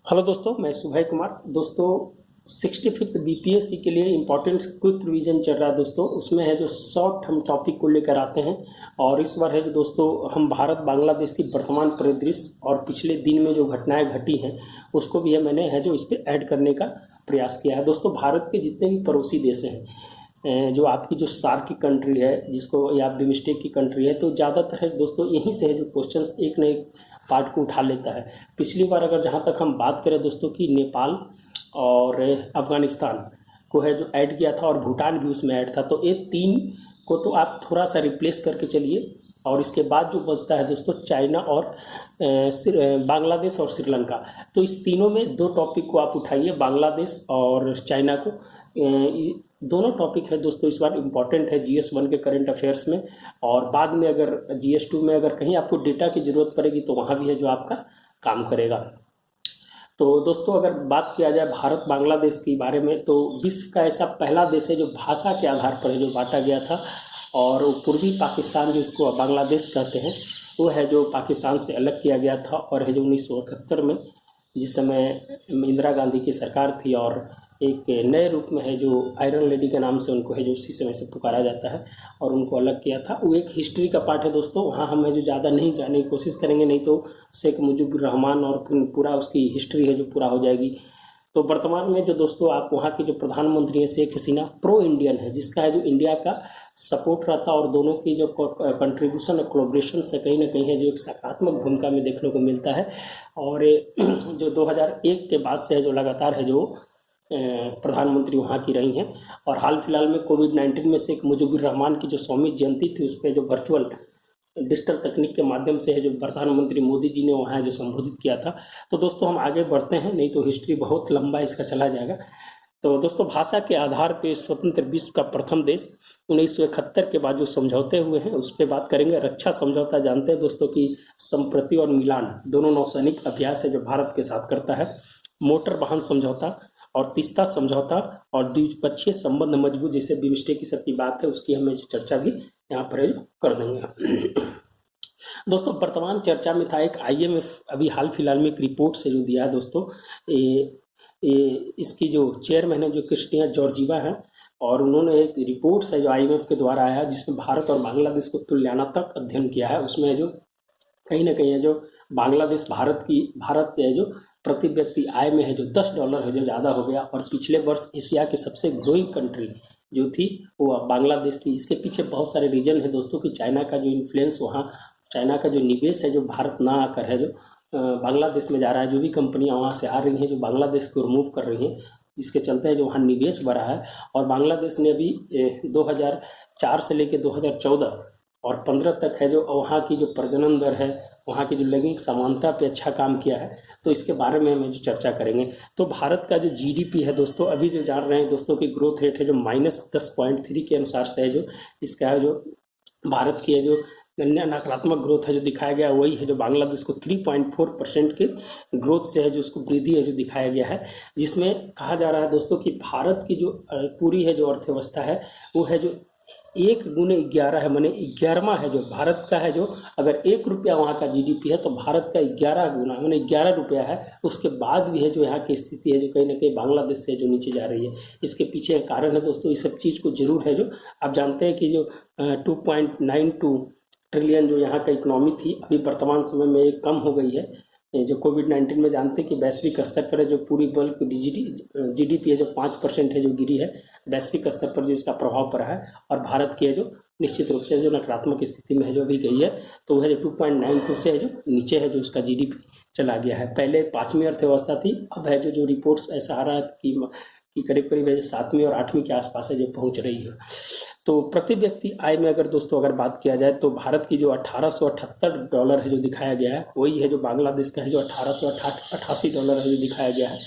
Hello दोस्तों, मैं सुभय कुमार। दोस्तों 65th बीपीएससी के लिए इम्पोर्टेंट क्विक रिवीजन चल रहा है दोस्तों। उसमें है जो शॉर्ट हम टॉपिक को लेकर आते हैं और इस बार है जो दोस्तों हम भारत बांग्लादेश की वर्तमान परिदृश्य और पिछले दिन में जो घटनाएं घटी हैं उसको भी है मैंने है जो इस पर ऐड करने का प्रयास किया है। दोस्तों भारत के जितने भी पड़ोसी देश हैं, जो आपकी जो सार्क की कंट्री है जिसको या बिमस्टेक की कंट्री है, तो ज़्यादातर है दोस्तों यहीं से है जो क्वेश्चंस एक न एक पार्ट को उठा लेता है। पिछली बार अगर जहाँ तक हम बात करें दोस्तों कि नेपाल और अफगानिस्तान को है जो ऐड किया था और भूटान भी उसमें ऐड था, तो ये तीन को तो आप थोड़ा सा रिप्लेस करके चलिए। और इसके बाद जो बचता है दोस्तों चाइना और बांग्लादेश और श्रीलंका, तो इस तीनों में दो टॉपिक को आप उठाइए, बांग्लादेश और चाइना को। दोनों टॉपिक है दोस्तों इस बार इम्पॉर्टेंट है GS1 के करंट अफेयर्स में, और बाद में अगर GS2 में अगर कहीं आपको डेटा की ज़रूरत पड़ेगी तो वहाँ भी है जो आपका काम करेगा। तो दोस्तों अगर बात किया जाए भारत बांग्लादेश के बारे में, तो विश्व का ऐसा पहला देश है जो भाषा के आधार पर है जो बांटा गया था, और पूर्वी पाकिस्तान जो इसको बांग्लादेश कहते हैं वो है जो पाकिस्तान से अलग किया गया था। और है जो 1978 में, जिस समय इंदिरा गांधी की सरकार थी और एक नए रूप में है जो आयरन लेडी के नाम से उनको है जो उसी समय से पुकारा जाता है, और उनको अलग किया था। वो एक हिस्ट्री का पार्ट है दोस्तों, वहाँ हम है जो ज़्यादा नहीं जानने की कोशिश करेंगे, नहीं तो शेख मुजीबुर रहमान और पूरा उसकी हिस्ट्री है जो पूरा हो जाएगी। तो वर्तमान में जो दोस्तों आप वहाँ के जो प्रधानमंत्री हैं शेख हसीना प्रो इंडियन है, जिसका है जो इंडिया का सपोर्ट रहता है, और दोनों की जो कंट्रीब्यूशन और कोलैबोरेशन से कहीं ना कहीं है जो एक सकारात्मक भूमिका में देखने को मिलता है। और जो 2001 के बाद से है जो लगातार है जो प्रधानमंत्री वहाँ की रही हैं। और हाल फिलहाल में कोविड-19 में शेख मुजीबुर रहमान की जो 100वीं जयंती थी उस पर जो वर्चुअल डिजिटल तकनीक के माध्यम से है जो प्रधानमंत्री मोदी जी ने वहाँ जो संबोधित किया था। तो दोस्तों हम आगे बढ़ते हैं, नहीं तो हिस्ट्री बहुत लंबा इसका चला जाएगा। तो दोस्तों भाषा के आधार पे स्वतंत्र विश्व का प्रथम देश 1971 के बाद जो समझौते हुए हैं उस पर बात करेंगे। रक्षा समझौता जानते हैं दोस्तों कि संप्रति और मिलान दोनों नौसैनिक अभ्यास है जो भारत के साथ करता है। मोटर वाहन समझौता और तीस्ता समझौता और द्विपक्षीय संबंध मजबूत, जैसे बिमस्टेक की सबकी बात है उसकी हमें चर्चा भी यहाँ पर कर देंगे। दोस्तों वर्तमान चर्चा में था एक IMF अभी हाल फिलहाल में एक रिपोर्ट से जो दिया है दोस्तों, इसकी जो चेयरमैन है जो क्रिस्टिना जॉर्जीवा है, और उन्होंने एक रिपोर्ट है जो IMF के द्वारा आया है जिसमें भारत और बांग्लादेश को तुलनात्मक अध्ययन किया है। उसमें जो कहीं ना कहीं है जो बांग्लादेश भारत से है जो प्रति व्यक्ति आय में है जो $10 है जो ज़्यादा हो गया, और पिछले वर्ष एशिया की सबसे ग्रोइंग कंट्री जो थी वो बांग्लादेश थी। इसके पीछे बहुत सारे रीजन है दोस्तों कि चाइना का जो इन्फ्लुएंस, वहाँ चाइना का जो निवेश है जो भारत ना आकर है जो बांग्लादेश में जा रहा है, जो भी कंपनियां वहाँ से आ रही हैं जो बांग्लादेश को रिमूव कर रही हैं, जिसके चलते है जो वहाँ निवेश बढ़ा है। और बांग्लादेश ने अभी 2004 से लेकर 2014 और 15 तक है जो वहाँ की जो प्रजनन दर है, वहाँ की जो लैंगिक समानता पे अच्छा काम किया है। तो इसके बारे में हम जो चर्चा करेंगे। तो भारत का जो GDP है दोस्तों, अभी जो जान रहे हैं दोस्तों की ग्रोथ रेट है जो -10.3 के अनुसार से है जो इसका है जो भारत की है जो नकारात्मक ग्रोथ है जो दिखाया गया, वही है जो बांग्लादेश को 3.4% के ग्रोथ से है जो उसको वृद्धि है जो दिखाया गया है। जिसमें कहा जा रहा है दोस्तों कि भारत की जो पूरी है जो अर्थव्यवस्था है वो है जो 1 × 11 है, माने 11वां है जो भारत का है जो अगर ₹1 वहाँ का GDP है तो भारत का 11 गुना माने ₹11 है। उसके बाद भी है जो यहाँ की स्थिति है जो कहीं ना कहीं बांग्लादेश से जो नीचे जा रही है। इसके पीछे कारण है दोस्तों, इस सब चीज़ को जरूर है जो आप जानते हैं कि जो 2.92 ट्रिलियन जो यहाँ का इकोनॉमी थी अभी वर्तमान समय में एक कम हो गई है। जो कोविड-19 में जानते हैं कि वैश्विक स्तर पर है जो पूरी बल्क GDP है जो 5% है जो गिरी है वैश्विक स्तर पर, जो इसका प्रभाव पड़ा है। और भारत की है जो निश्चित रूप से जो नकारात्मक स्थिति में है जो अभी गई है, तो वह जो 2.92 से है जो नीचे है जो उसका GDP चला गया है। पहले 5वीं अर्थव्यवस्था थी, अब है जो रिपोर्ट्स ऐसा आ रहा है कि करीब करीब है 7वीं और 8वीं के आसपास है जो पहुंच रही है। तो प्रति व्यक्ति आय में अगर दोस्तों अगर बात किया जाए तो भारत की जो $1878 है जो दिखाया गया है, वही है जो बांग्लादेश का है जो $1888 है जो दिखाया गया है।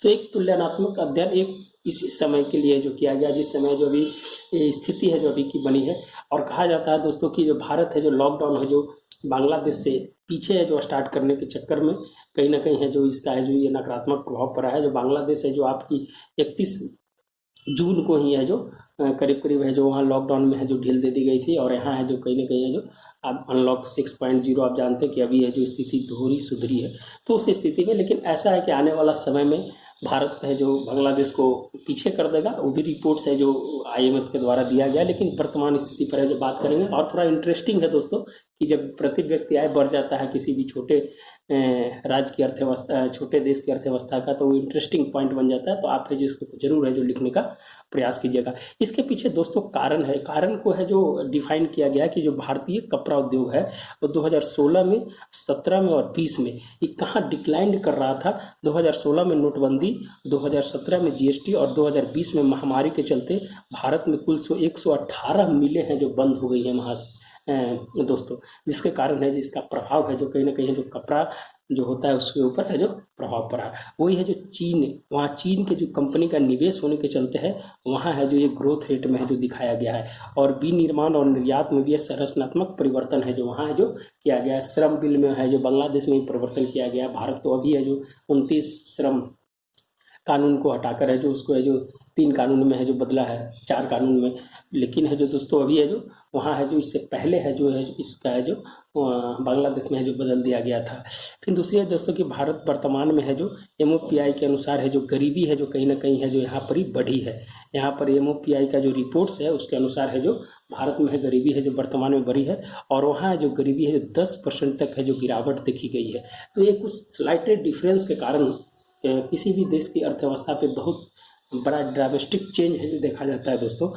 तो एक तुलनात्मक अध्ययन एक इसी समय के लिए जो किया गया, जिस समय जो अभी स्थिति है जो अभी की बनी है। और कहा जाता है दोस्तों कि जो भारत है जो लॉकडाउन है जो बांग्लादेश से पीछे है जो स्टार्ट करने के चक्कर में कहीं ना कहीं है जो इसका है जो ये नकारात्मक प्रभाव पड़ा है। जो बांग्लादेश है जो आपकी 31 जून को ही है जो करीब करीब है जो वहाँ लॉकडाउन में है जो ढील दे दी गई थी, और यहाँ है जो कहीं ना कहीं है जो अब अनलॉक 6.0 आप जानते हैं कि अभी है जो स्थिति थोड़ी सुधरी है, तो उस स्थिति में, लेकिन ऐसा है कि आने वाला समय में भारत है जो बांग्लादेश को पीछे कर देगा। वो भी रिपोर्ट्स है जो IMF के द्वारा दिया गया, लेकिन वर्तमान स्थिति पर है जो बात करेंगे। और थोड़ा इंटरेस्टिंग है दोस्तों कि जब प्रति व्यक्ति आय बढ़ जाता है किसी भी छोटे राज्य की अर्थव्यवस्था, छोटे देश की अर्थव्यवस्था का, तो वो इंटरेस्टिंग पॉइंट बन जाता है। तो आप है जो इसको जरूर है जो लिखने का प्रयास कीजिएगा। इसके पीछे दोस्तों कारण है, कारण को है जो डिफाइन किया गया कि जो भारतीय कपड़ा उद्योग है वो 2016 में, 17 में और 20 में ये कहाँ डिक्लाइन कर रहा था। 2016 में नोटबंदी, 2017 में GST और 2020 में महामारी के चलते भारत में कुल 118 मिलें हैं जो बंद हो गई हैं वहाँ से दोस्तों, जिसके कारण है जिसका प्रभाव है जो कहीं ना कहीं जो कपड़ा जो होता है उसके ऊपर है जो प्रभाव पड़ा। वही है जो चीन, वहाँ चीन के जो कंपनी का निवेश होने के चलते है वहाँ है जो ये ग्रोथ रेट में है जो दिखाया गया है। और विनिर्माण और निर्यात में भी ये संरचनात्मक परिवर्तन है जो वहाँ है जो किया गया है। श्रम बिल में है जो बांग्लादेश में भी परिवर्तन किया गया। भारत तो अभी है जो 29 श्रम कानून को हटाकर है जो उसको है जो 3 कानून में है जो बदला है, 4 कानून में। लेकिन है जो दोस्तों अभी है जो वहाँ है जो इससे पहले है जो है इसका है जो बांग्लादेश में है जो बदल दिया गया था। फिर दूसरी है दोस्तों कि भारत वर्तमान में है जो MOPI के अनुसार है जो गरीबी है जो कहीं ना कहीं है जो यहाँ पर ही बढ़ी है। यहाँ पर MOPI का जो रिपोर्ट्स है उसके अनुसार है जो भारत में है गरीबी है जो वर्तमान में बढ़ी है, और वहाँ जो गरीबी है जो 10% तक है जो गिरावट देखी गई है। तो ये कुछ स्लाइटेड डिफरेंस के कारण किसी भी देश की अर्थव्यवस्था पे बहुत बड़ा ड्रामेस्टिक चेंज है जो देखा जाता है दोस्तों।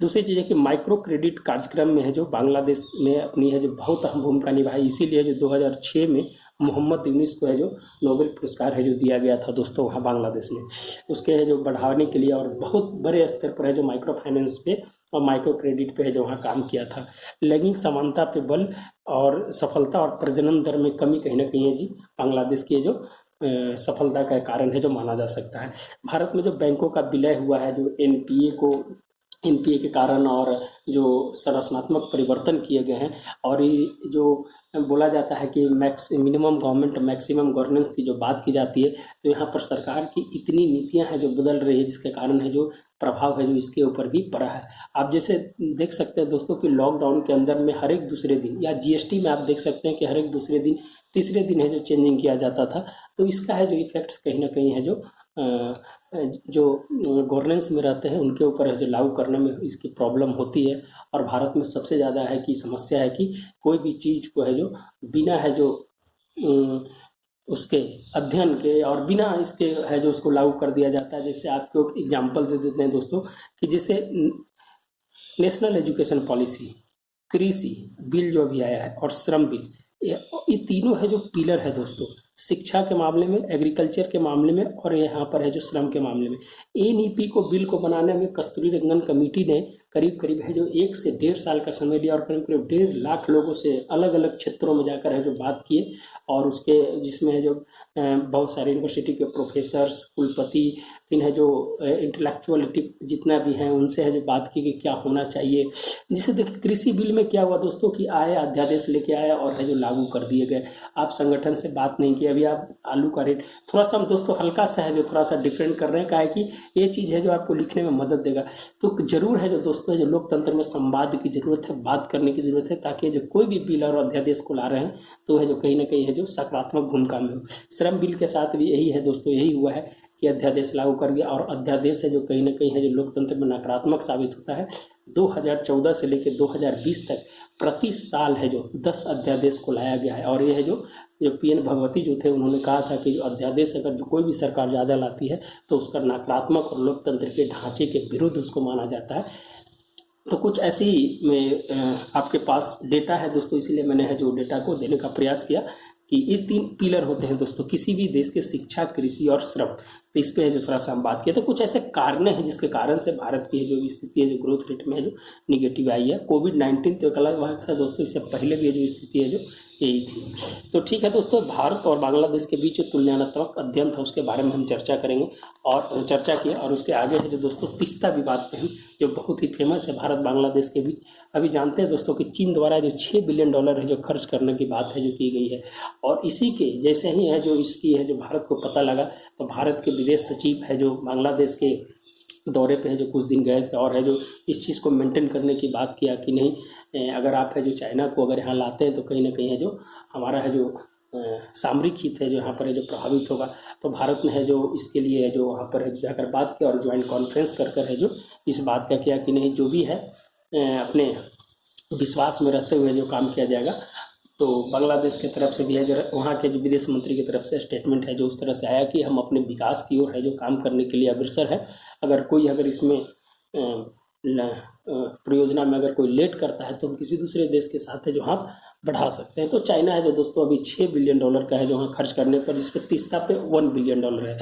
दूसरी चीज़ है कि माइक्रो क्रेडिट कार्यक्रम में है जो बांग्लादेश में अपनी है जो बहुत अहम भूमिका निभाई। इसीलिए जो 2006 में मोहम्मद यूनिस को है जो नोबेल पुरस्कार है जो दिया गया था दोस्तों वहाँ बांग्लादेश में, उसके है जो बढ़ाने के लिए, और बहुत बड़े स्तर पर है जो माइक्रो फाइनेंस पे और माइक्रो क्रेडिट पे है जो वहाँ काम किया था। लैंगिक समानता पे बल और सफलता और प्रजनन दर में कमी कहीं ना कहीं है जी बांग्लादेश की जो सफलता का कारण है जो माना जा सकता है। भारत में जो बैंकों का विलय हुआ है जो NPA के कारण, और जो संरचनात्मक परिवर्तन किए गए हैं, और ये जो बोला जाता है कि मिनिमम गवर्नमेंट मैक्सिमम गवर्नेंस की जो बात की जाती है, तो यहाँ पर सरकार की इतनी नीतियाँ हैं जो बदल रही है जिसके कारण है जो प्रभाव है जो इसके ऊपर भी पड़ा है। आप जैसे देख सकते हैं दोस्तों कि लॉकडाउन के अंदर में हर एक दूसरे दिन, या GST में आप देख सकते हैं कि हर एक दूसरे दिन, तीसरे दिन है जो चेंजिंग किया जाता था। तो इसका है जो इफेक्ट्स कहीं ना कहीं है जो गवर्नेंस में रहते हैं उनके ऊपर है जो लागू करने में इसकी प्रॉब्लम होती है। और भारत में सबसे ज़्यादा है कि समस्या है कि कोई भी चीज़ को है जो बिना है जो उसके अध्ययन के और बिना इसके है जो उसको लागू कर दिया जाता है। जैसे आपको एग्जांपल दे देते हैं दोस्तों कि जैसे नेशनल एजुकेशन पॉलिसी, कृषि बिल जो अभी आया है, और श्रम बिल, ये तीनों है जो पिलर है दोस्तों, शिक्षा के मामले में, एग्रीकल्चर के मामले में, और यहाँ पर है जो श्रम के मामले में। NEP को बिल को बनाने में कस्तूरी रंगन कमेटी ने करीब करीब है जो 1 से 1.5 साल का समय लिया, और करीब करीब 1.5 लाख लोगों से अलग अलग क्षेत्रों में जाकर है जो बात किए, और उसके जिसमें है जो बहुत सारे यूनिवर्सिटी के प्रोफेसर्स, कुलपति, फिर है जो इंटेलेक्चुअलिटी जितना भी हैं उनसे है जो बात की कि क्या होना चाहिए। जिसे देखिए कृषि बिल में क्या हुआ दोस्तों कि आए अध्यादेश लेके आया और है जो लागू कर दिए गए। आप संगठन से बात नहीं की। अभी आप आलू का रेट थोड़ा सा हम दोस्तों हल्का सा है जो थोड़ा सा डिफरेंट कर रहे हैं, क्या है कि ये चीज़ है जो आपको लिखने में मदद देगा। तो जरूर है जो दोस्तों जो लोकतंत्र में संवाद की जरूरत है, बात करने की जरूरत है, ताकि जो कोई भी बिल और अध्यादेश को ला रहे हैं तो है जो कहीं ना कहीं है जो सकारात्मक भूमिका में हो। श्रम बिल के साथ भी यही है दोस्तों, यही हुआ है कि अध्यादेश लागू कर दिया, और अध्यादेश है जो कहीं ना कहीं है जो लोकतंत्र में नकारात्मक साबित होता है। 2014 से लेकर 2020 तक प्रति साल है जो 10 अध्यादेश को लाया गया है। और ये है जो PN भगवती जो थे उन्होंने कहा था कि जो अध्यादेश अगर जो कोई भी सरकार ज़्यादा लाती है तो उसका नकारात्मक और लोकतंत्र के ढांचे के विरुद्ध उसको माना जाता है। तो कुछ ऐसी में आपके पास डेटा है दोस्तों, इसीलिए मैंने है जो डेटा को देने का प्रयास किया कि ये 3 पिलर होते हैं दोस्तों किसी भी देश के, शिक्षा, कृषि और श्रम। तो इस पे है जो थोड़ा सा हम बात किया। तो कुछ ऐसे कारण हैं जिसके कारण से भारत की जो स्थिति है जो ग्रोथ रेट में है जो निगेटिव आई है। कोविड-19 तो एक अलग बात था दोस्तों, इससे पहले भी जो स्थिति है जो यही थी। तो ठीक है दोस्तों, भारत और बांग्लादेश के बीच जो तुलनात्मक अध्ययन था उसके बारे में हम चर्चा करेंगे और चर्चा किए। और उसके आगे है जो दोस्तों तीस्ता विवाद पे हम, जो बहुत ही फेमस है भारत बांग्लादेश के बीच। अभी जानते हैं दोस्तों कि चीन द्वारा जो $6 बिलियन है जो खर्च करने की बात है जो की गई है। और इसी के जैसे ही है जो इसकी है जो भारत को पता लगा, तो भारत के विदेश सचिव है जो बांग्लादेश के दौरे पे है जो कुछ दिन गए थे, और है जो इस चीज़ को मेंटेन करने की बात किया कि नहीं, अगर आप है जो चाइना को अगर यहाँ लाते हैं तो कहीं ना कहीं है जो हमारा है जो सामरिक हित है जो यहाँ पर है जो प्रभावित होगा। तो भारत ने है जो इसके लिए है जो वहाँ पर है जाकर बात किया और ज्वाइंट कॉन्फ्रेंस कर है जो इस बात का किया कि नहीं, जो भी है अपने विश्वास में रहते हुए जो काम किया जाएगा। तो बांग्लादेश की तरफ से भी है जो वहाँ के जो विदेश मंत्री की तरफ से स्टेटमेंट है जो उस तरह से आया कि हम अपने विकास की ओर है जो काम करने के लिए अग्रसर है। अगर इसमें परियोजना में अगर कोई लेट करता है तो हम किसी दूसरे देश के साथ है जो हाथ बढ़ा सकते हैं। तो चाइना है जो दोस्तों अभी $6 बिलियन का है जो वहाँ खर्च करने पर, जिस पर तीस्ता पे $1 बिलियन है।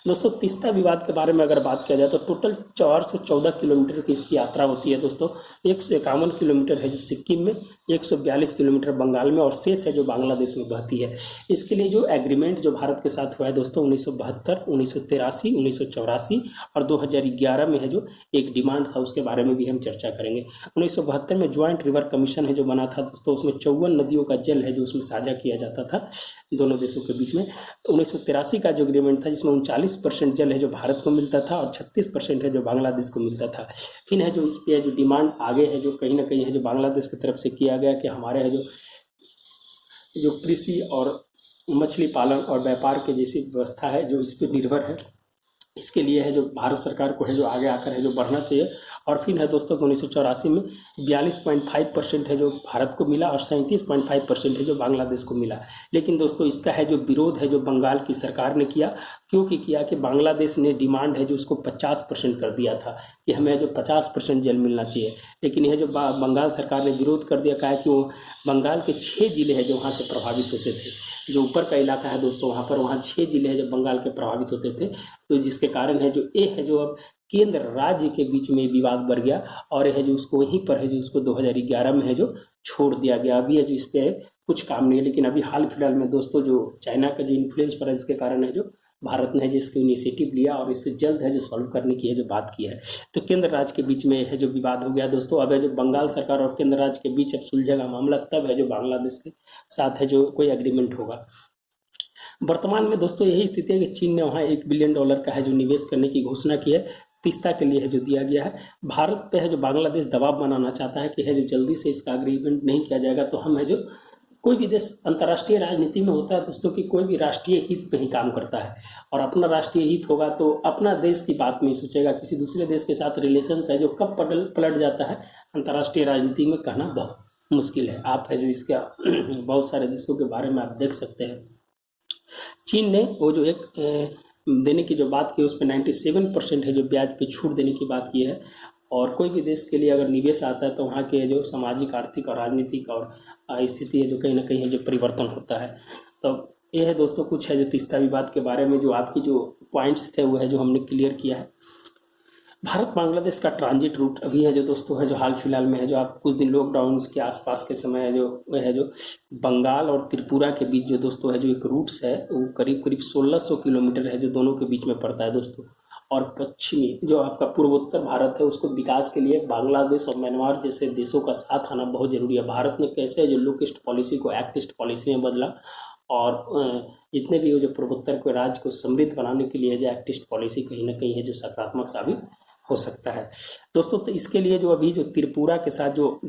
दोस्तों तीस्ता विवाद के बारे में अगर बात किया जाए तो टोटल 414 किलोमीटर की इसकी यात्रा होती है दोस्तों। 151 किलोमीटर है जो सिक्किम में, 142 किलोमीटर बंगाल में, और शेष है जो बांग्लादेश में बहती है। इसके लिए जो एग्रीमेंट जो भारत के साथ हुआ है दोस्तों 1972, 1983, 1984 और 2011 में है जो एक डिमांड था, उसके बारे में भी हम चर्चा करेंगे। 1972 में ज्वाइंट रिवर कमीशन है जो बना था दोस्तों, उसमें 54 नदियों का जल है जो उसमें साझा किया जाता था दोनों देशों के बीच में। 1983 का जो एग्रीमेंट था जिसमें 39% जल है जो भारत को मिलता था और 36% है जो बांग्लादेश को मिलता था। फिर है जो इस पे जो डिमांड आगे है जो कहीं ना कहीं है जो बांग्लादेश की तरफ से किया गया कि हमारे है जो कृषि और मछली पालन और व्यापार के जैसी व्यवस्था है जो इस पर निर्भर है, इसके लिए है जो भारत सरकार को है जो आगे आकर है जो बढ़ना चाहिए। और फिर है दोस्तों 1984 में 42.5% है जो भारत को मिला और 37.5% है जो बांग्लादेश को मिला। लेकिन दोस्तों इसका है जो विरोध है जो बंगाल की सरकार ने किया, क्योंकि किया कि बांग्लादेश ने डिमांड है जो उसको 50% कर दिया था कि हमें जो 50% जल मिलना चाहिए। लेकिन यह जो बंगाल सरकार ने विरोध कर दिया, कहा कि वो बंगाल के 6 जिले हैं जो वहाँ से प्रभावित होते थे, जो ऊपर का इलाका है दोस्तों वहाँ 6 जिले हैं जो बंगाल के प्रभावित होते थे। तो जिसके कारण है जो ये है जो अब केंद्र राज्य के बीच में विवाद बढ़ गया और है जो उसको वहीं पर है जो उसको 2011 में है जो छोड़ दिया गया। अभी है जो इस पे कुछ काम नहीं है। लेकिन अभी हाल फिलहाल में दोस्तों जो चाइना का जो इन्फ्लुएंस पड़ा, इसके कारण है जो भारत ने जो इसको इनिशिएटिव लिया और इसे जल्द है जो सॉल्व करने की है जो बात की है। तो केंद्र राज्य के बीच में है जो विवाद हो गया दोस्तों। अब है जो बंगाल सरकार और केंद्र राज्य के बीच अब सुलझेगा मामला, तब है जो बांग्लादेश के साथ है जो कोई एग्रीमेंट होगा। वर्तमान में दोस्तों यही स्थिति है कि चीन ने वहाँ $1 बिलियन का है जो निवेश करने की घोषणा की है, तीस्ता के लिए है जो दिया गया है। भारत पे है जो बांग्लादेश दबाव बनाना चाहता है कि है जो जल्दी से इसका एग्रीमेंट नहीं किया जाएगा तो हम है जो कोई भी देश अंतर्राष्ट्रीय राजनीति में होता है दोस्तों कि कोई भी राष्ट्रीय हित पे ही काम करता है, और अपना राष्ट्रीय हित होगा तो अपना देश की बात नहीं सोचेगा। किसी दूसरे देश के साथ रिलेशंस है जो कब पलट जाता है अंतर्राष्ट्रीय राजनीति में कहना बहुत मुश्किल है। आप है जो इसका बहुत सारे देशों के बारे में आप देख सकते हैं। चीन ने वो जो एक देने की जो बात की उस पर 97% है जो ब्याज पे छूट देने की बात की है। और कोई भी देश के लिए अगर निवेश आता है तो वहाँ के जो सामाजिक, आर्थिक और राजनीतिक और स्थिति है जो कहीं ना कहीं है जो परिवर्तन होता है। तो ये है दोस्तों कुछ है जो तीस्ता विवाद के बारे में जो आपकी जो पॉइंट्स थे वो है जो हमने क्लियर किया है। भारत बांग्लादेश का ट्रांजिट रूट अभी है जो दोस्तों है जो हाल फिलहाल में है जो आप कुछ दिन लॉकडाउन के आसपास के समय है जो वह है जो बंगाल और त्रिपुरा के बीच जो दोस्तों है जो एक रूट्स है वो करीब 1600 किलोमीटर है जो दोनों के बीच में पड़ता है दोस्तों। और पश्चिमी जो आपका पूर्वोत्तर भारत है उसको विकास के लिए बांग्लादेश और म्यांमार जैसे देशों का साथ आना बहुत जरूरी है। भारत ने कैसे जो लोकेस्ट पॉलिसी को एक्टिस्ट पॉलिसी में बदला और जितने भी वो जो पूर्वोत्तर के राज्य को समृद्ध बनाने के लिए जो एक्टिस्ट पॉलिसी कहीं ना कहीं है जो सकारात्मक साबित हो सकता है दोस्तों। तो इसके लिए जो अभी जो त्रिपुरा के साथ जो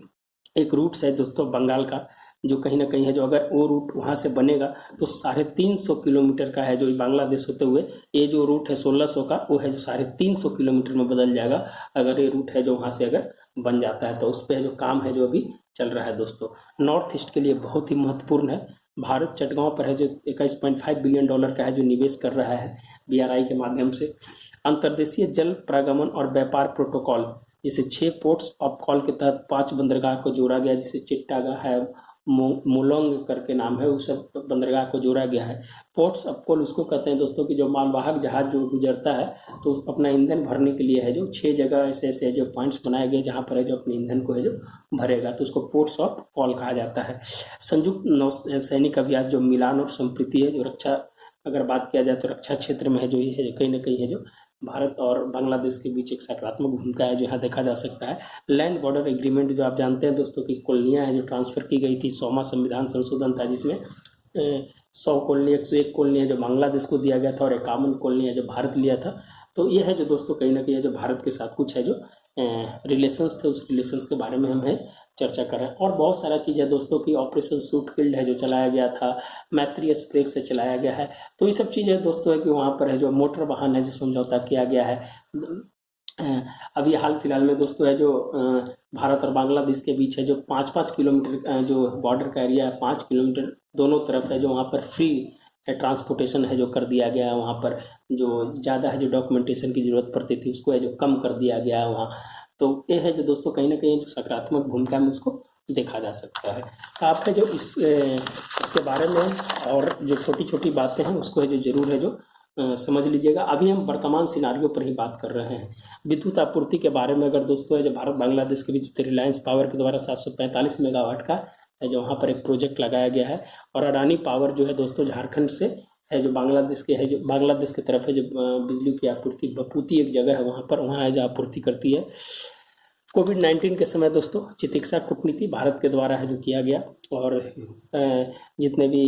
एक रूट्स है दोस्तों बंगाल का, जो कहीं ना कहीं है जो अगर वो रूट वहाँ से बनेगा तो 350 किलोमीटर का है जो बांग्लादेश होते हुए ये जो रूट है 1600 का वो है जो 350 किलोमीटर में बदल जाएगा अगर ये रूट है जो वहाँ से अगर बन जाता है। तो उस पर जो काम है जो अभी चल रहा है दोस्तों, नॉर्थ ईस्ट के लिए बहुत ही महत्वपूर्ण है। भारत चटगांव पर है जो $21.5 बिलियन का है जो निवेश कर रहा है BRI के माध्यम से। अंतर्देशीय जल प्रागमन और व्यापार प्रोटोकॉल जिसे 6 पोर्ट्स ऑफ कॉल के तहत 5 बंदरगाह को जोड़ा गया, जिसे चिट्टागा है, मोलोंग करके नाम है, उस सब बंदरगाह को जोड़ा गया है। पोर्ट्स ऑफ कॉल उसको कहते हैं दोस्तों कि जो मालवाहक जहाज जो गुजरता है तो अपना ईंधन भरने के लिए है जो 6 जगह ऐसे ऐसे जो पॉइंट्स बनाए गए जहाँ पर है जो अपने ईंधन को है जो भरेगा, तो उसको पोर्ट्स ऑफ कॉल कहा जाता है। संयुक्त नौ सैनिक अभ्यास जो मिलान और संप्रीति है जो रक्षा, अगर बात किया जाए तो रक्षा क्षेत्र में है जो ये है कहीं ना कहीं है जो भारत और बांग्लादेश के बीच एक सकारात्मक भूमिका है जो यहाँ देखा जा सकता है। लैंड बॉर्डर एग्रीमेंट जो आप जानते हैं दोस्तों की कॉलोनियाँ है जो ट्रांसफर की गई थी, 100वां संविधान संशोधन था जिसमें 100 कॉलोनी 101 कॉलोनी है जो बांग्लादेश को दिया गया था और 51 कॉलोनी है जो भारत लिया था। तो ये है जो दोस्तों कहीं ना कहीं जो भारत के साथ कुछ है जो रिलेशंस थे, उस रिलेशंस के बारे में हम है चर्चा कर रहे हैं। और बहुत सारा चीज़ है दोस्तों की, ऑपरेशन सूटकिल्ड है जो चलाया गया था, मैत्री एक्सप्रेस से चलाया गया है। तो ये सब चीज़ें दोस्तों है कि वहाँ पर है जो मोटर वाहन है जो समझौता किया गया है। अभी हाल फिलहाल में दोस्तों है जो भारत और बांग्लादेश के बीच है जो 5-5 किलोमीटर जो बॉर्डर का एरिया है, 5 किलोमीटर दोनों तरफ है जो वहाँ पर फ्री ट्रांसपोर्टेशन है जो कर दिया गया है। वहाँ पर जो ज़्यादा है जो डॉक्यूमेंटेशन की ज़रूरत पड़ती थी उसको है जो कम कर दिया गया है वहाँ। तो ये है जो दोस्तों कहीं ना कहीं जो सकारात्मक भूमिका में उसको देखा जा सकता है। तो आप है जो इसके बारे में और जो छोटी छोटी बातें हैं उसको है जो ज़रूर है जो समझ लीजिएगा। अभी हम वर्तमान सिनारियो पर ही बात कर रहे हैं। विद्युत आपूर्ति के बारे में अगर दोस्तों है जो भारत बांग्लादेश के बीच रिलायंस पावर के द्वारा 745 मेगावाट का है जो वहाँ पर एक प्रोजेक्ट लगाया गया है। और अडानी पावर जो है दोस्तों झारखंड से है जो बांग्लादेश के है जो बांग्लादेश की तरफ है जो बिजली की आपूर्ति, बपूती एक जगह है वहाँ पर, वहाँ है जो आपूर्ति करती है। कोविड-19 के समय दोस्तों चिकित्सा कूटनीति भारत के द्वारा है जो किया गया। और जितने भी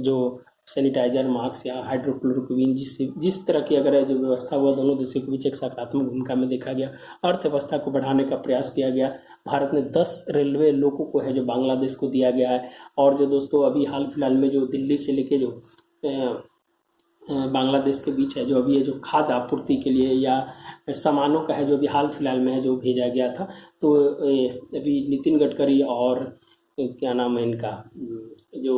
जो सैनिटाइजर, मास्क या हाइड्रोक्लोरोक्विन जिस तरह की अगर जो व्यवस्था हुआ दोनों देशों के बीच एक सकारात्मक भूमिका में देखा गया। अर्थव्यवस्था को बढ़ाने का प्रयास किया गया। भारत ने 10 रेलवे लोगों को है जो बांग्लादेश को दिया गया है। और जो दोस्तों अभी हाल फिलहाल में जो दिल्ली से लेके जो बांग्लादेश के बीच है जो अभी है जो खाद्य आपूर्ति के लिए या सामानों का है जो अभी हाल फिलहाल में है जो भेजा गया था। तो अभी नितिन गडकरी और क्या नाम है इनका जो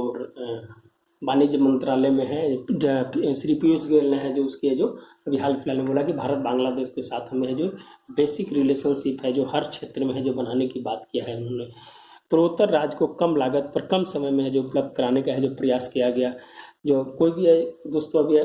वाणिज्य मंत्रालय में है श्री पीयूष गोयल ने है जो उसके जो अभी हाल फिलहाल में बोला कि भारत बांग्लादेश के साथ हमें जो बेसिक रिलेशनशिप है जो हर क्षेत्र में है जो बनाने की बात किया है उन्होंने। पूर्वोत्तर राज्य को कम लागत पर कम समय में है जो उपलब्ध कराने का है जो प्रयास किया गया। जो कोई भी है दोस्तों अभी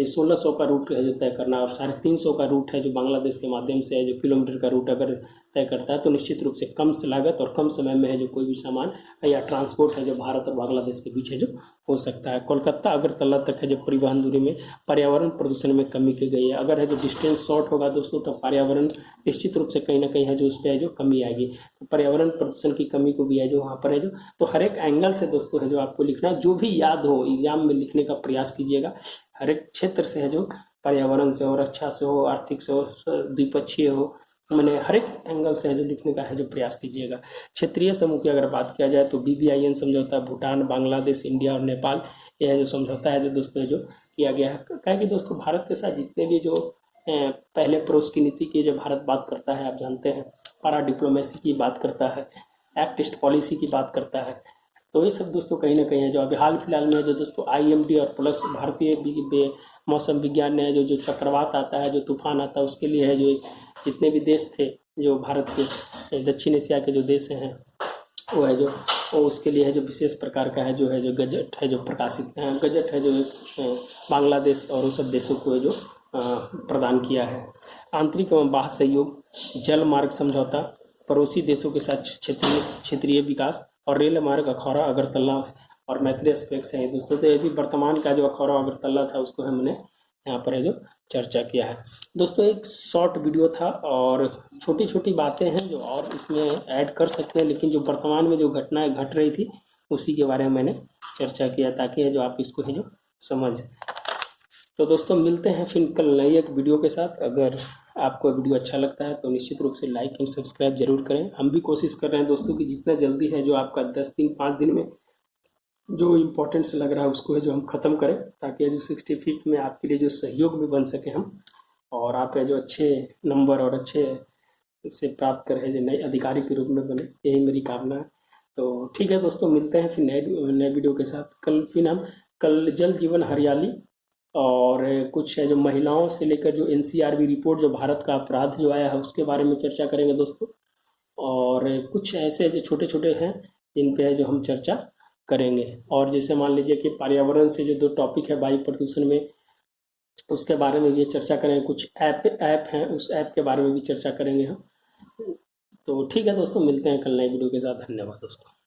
1600 का रूट है जो तय करना और 350 का रूट है जो बांग्लादेश के माध्यम से है जो किलोमीटर का रूट अगर तय करता है तो निश्चित रूप से कम लागत और कम समय में है जो कोई भी सामान या ट्रांसपोर्ट है जो भारत और बांग्लादेश के बीच है जो हो सकता है। कोलकाता अगरतला तक है जो परिवहन दूरी में पर्यावरण प्रदूषण में कमी की गई है। अगर है जो डिस्टेंस शॉर्ट होगा दोस्तों तो पर्यावरण निश्चित रूप से कहीं ना कहीं है जो उस पर है जो कमी आएगी। तो पर्यावरण प्रदूषण की कमी को भी है जो वहाँ पर है जो तो हर एक एंगल से दोस्तों है जो आपको लिखना जो भी याद हो एग्जाम में लिखने का प्रयास कीजिएगा। हर एक क्षेत्र से है जो पर्यावरण से हो, रक्षा से हो, आर्थिक से हो, द्विपक्षीय हो, मैंने हर एक एंगल से है जो लिखने का है जो प्रयास कीजिएगा। क्षेत्रीय समूह की अगर बात किया जाए तो BBIN समझौता भूटान, बांग्लादेश, इंडिया और नेपाल यह जो समझौता है जो दोस्तों जो किया गया है। क्या कि दोस्तों भारत के साथ जितने भी जो पहले पड़ोस की नीति की जो भारत बात करता है, आप जानते हैं पारा डिप्लोमेसी की बात करता है, एक्ट ईस्ट पॉलिसी की बात करता है। तो ये सब दोस्तों कहीं ना कहीं है जो अभी हाल फिलहाल में जो दोस्तों IMD और प्लस भारतीय मौसम विज्ञान ने जो चक्रवात आता है, जो तूफान आता है, उसके लिए है जो जितने भी देश थे जो भारत के दक्षिण एशिया के जो देश हैं वो है जो वो उसके लिए है जो विशेष प्रकार का है जो गजट है जो प्रकाशित गजट है जो बांग्लादेश और उन सब देशों को है जो प्रदान किया है। आंतरिक एवं बाह्य सहयोग, जल मार्ग समझौता, पड़ोसी देशों के साथ क्षेत्रीय विकास और रेल मार्ग अखौरा अगरतला और मैत्री एक्सप्रेस है दोस्तों। तो ये भी वर्तमान का जो अखौरा अगरतला था उसको हमने यहाँ पर है जो चर्चा किया है। दोस्तों एक शॉर्ट वीडियो था और छोटी छोटी बातें हैं जो और इसमें ऐड कर सकते हैं, लेकिन जो वर्तमान में जो घटनाएं घट रही थी उसी के बारे में मैंने चर्चा किया ताकि है जो आप इसको है जो समझ। तो दोस्तों मिलते हैं फिर कल नई एक वीडियो के साथ। अगर आपको वीडियो अच्छा लगता है तो निश्चित रूप से लाइक एंड सब्सक्राइब जरूर करें। हम भी कोशिश कर रहे हैं दोस्तों कि जितना जल्दी है जो आपका 10 दिन 5 दिन में जो इम्पोर्टेंस लग रहा है उसको है जो हम ख़त्म करें ताकि जो 65 में आपके लिए जो सहयोग भी बन सके हम और आप जो अच्छे नंबर और अच्छे से प्राप्त करें जो नए अधिकारी के रूप में बने, यही मेरी कामना है। तो ठीक है दोस्तों मिलते हैं फिर नए वीडियो के साथ। कल जल जीवन हरियाली और कुछ है जो महिलाओं से लेकर जो NCRB रिपोर्ट जो भारत का अपराध जो आया है उसके बारे में चर्चा करेंगे दोस्तों। और कुछ ऐसे जो छोटे छोटे हैं जिन पे है जो हम चर्चा करेंगे। और जैसे मान लीजिए कि पर्यावरण से जो 2 टॉपिक है वायु प्रदूषण में, उसके बारे में भी चर्चा करेंगे। कुछ ऐप हैं उस ऐप के बारे में भी चर्चा करेंगे हम। तो ठीक है दोस्तों मिलते हैं कल नए वीडियो के साथ। धन्यवाद दोस्तों।